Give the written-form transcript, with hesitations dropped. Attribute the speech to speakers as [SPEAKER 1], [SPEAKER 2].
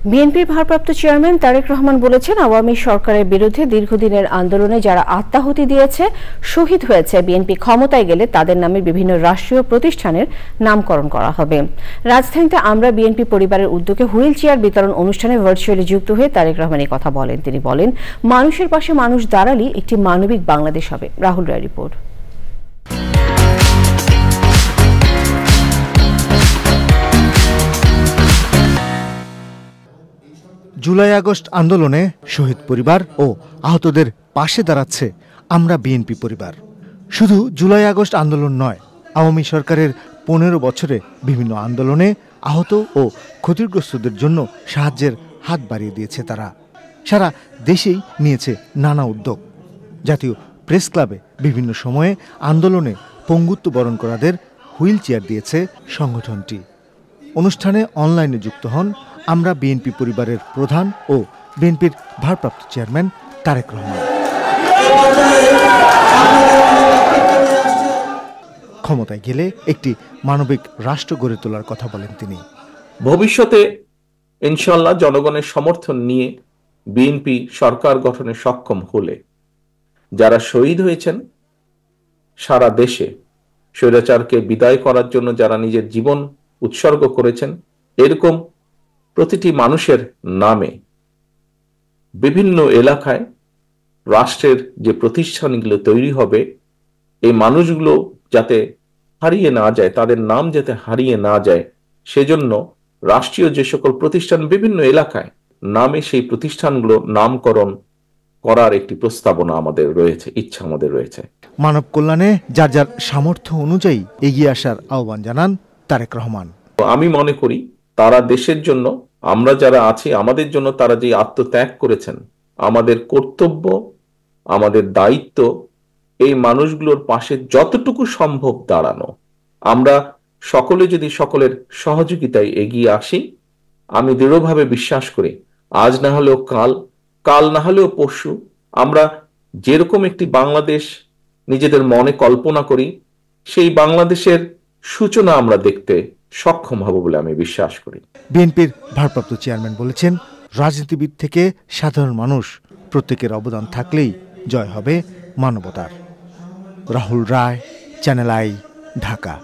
[SPEAKER 1] বিএনপির ভারপ্রাপ্ত চেয়ারম্যান তারেক রহমান বলেছেন, আওয়ামী সরকারের বিরুদ্ধে দীর্ঘদিনের আন্দোলনে যারা আত্মাহুতি দিয়েছে, শহীদ হয়েছে, বিএনপি ক্ষমতায় গেলে তাদের নামে বিভিন্ন রাষ্ট্রীয় প্রতিষ্ঠানের নামকরণ করা হবে। রাজধানীতে আমরা বিএনপি পরিবারের উদ্যোগে হুইল চেয়ার বিতরণ অনুষ্ঠানে ভার্চুয়ালি যুক্ত হয়ে তারেক রহমান এই কথা বলেন। তিনি বলেন, মানুষের পাশে মানুষ দাঁড়ালেই একটি মানবিক বাংলাদেশ হবে। রাহুল রায় রিপোর্ট।
[SPEAKER 2] জুলাই আগস্ট আন্দোলনে শহীদ পরিবার ও আহতদের পাশে দাঁড়াচ্ছে আমরা বিএনপি পরিবার। শুধু জুলাই আগস্ট আন্দোলন নয়, আওয়ামী সরকারের 15 বছরে বিভিন্ন আন্দোলনে আহত ও ক্ষতিগ্রস্তদের জন্য সাহায্যের হাত বাড়িয়ে দিয়েছে তারা। সারা দেশেই নিয়েছে নানা উদ্যোগ। জাতীয় প্রেস ক্লাবে বিভিন্ন সময়ে আন্দোলনে পঙ্গুত্ব বরণ করাদের হুইল চেয়ার দিয়েছে সংগঠনটি। অনুষ্ঠানে অনলাইনে যুক্ত হন আমরা বিএনপি পরিবারের প্রধান ও বিএনপির ভারপ্রাপ্ত চেয়ারম্যান তারেক রহমান। ক্ষমতায় গেলে একটি মানবিক রাষ্ট্র গড়ে তোলার কথা বলেন তিনি।
[SPEAKER 3] ভবিষ্যতে ইনশাআল্লাহ জনগণের সমর্থন নিয়ে বিএনপি সরকার গঠনে সক্ষম হলে যারা শহীদ হয়েছেন সারা দেশে, স্বৈরাচারকে বিদায় করার জন্য যারা নিজের জীবন উৎসর্গ করেছেন, এরকম প্রতিটি মানুষের নামে বিভিন্ন এলাকায় রাষ্ট্রের যে প্রতিষ্ঠানগুলো তৈরি হবে, এই মানুষগুলো যাতে হারিয়ে না যায়, তাদের নাম যাতে হারিয়ে না যায়, সেজন্য রাষ্ট্রীয় যে সকল প্রতিষ্ঠান বিভিন্ন এলাকায় নামে সেই প্রতিষ্ঠানগুলো নামকরণ করার একটি প্রস্তাবনা আমাদের রয়েছে, ইচ্ছা আমাদের রয়েছে।
[SPEAKER 2] মানব কল্যাণে যার যার সামর্থ্য অনুযায়ী এগিয়ে আসার আহ্বান জানান তারেক রহমান।
[SPEAKER 3] আমি মনে করি তারা দেশের জন্য, আমরা যারা আছি আমাদের জন্য তারা যে আত্মত্যাগ করেছেন, আমাদের কর্তব্য, আমাদের দায়িত্ব এই মানুষগুলোর পাশে যতটুকু সম্ভব দাঁড়ানো। আমরা সকলে যদি সকলের সহযোগিতায় এগিয়ে আসি, আমি দৃঢ়ভাবে বিশ্বাস করি আজ না হলেও কাল, কাল না হলেও পরশু আমরা যেরকম একটি বাংলাদেশ নিজেদের মনে কল্পনা করি, সেই বাংলাদেশের সূচনা আমরা দেখতে সক্ষম হব বলে আমি বিশ্বাস করি।
[SPEAKER 2] বিএনপির ভারপ্রাপ্ত চেয়ারম্যান বলেছেন, রাজনীতিবিদ থেকে সাধারণ মানুষ প্রত্যেকের অবদান থাকলেই জয় হবে মানবতার। রাহুল রায়, চ্যানেল আই, ঢাকা।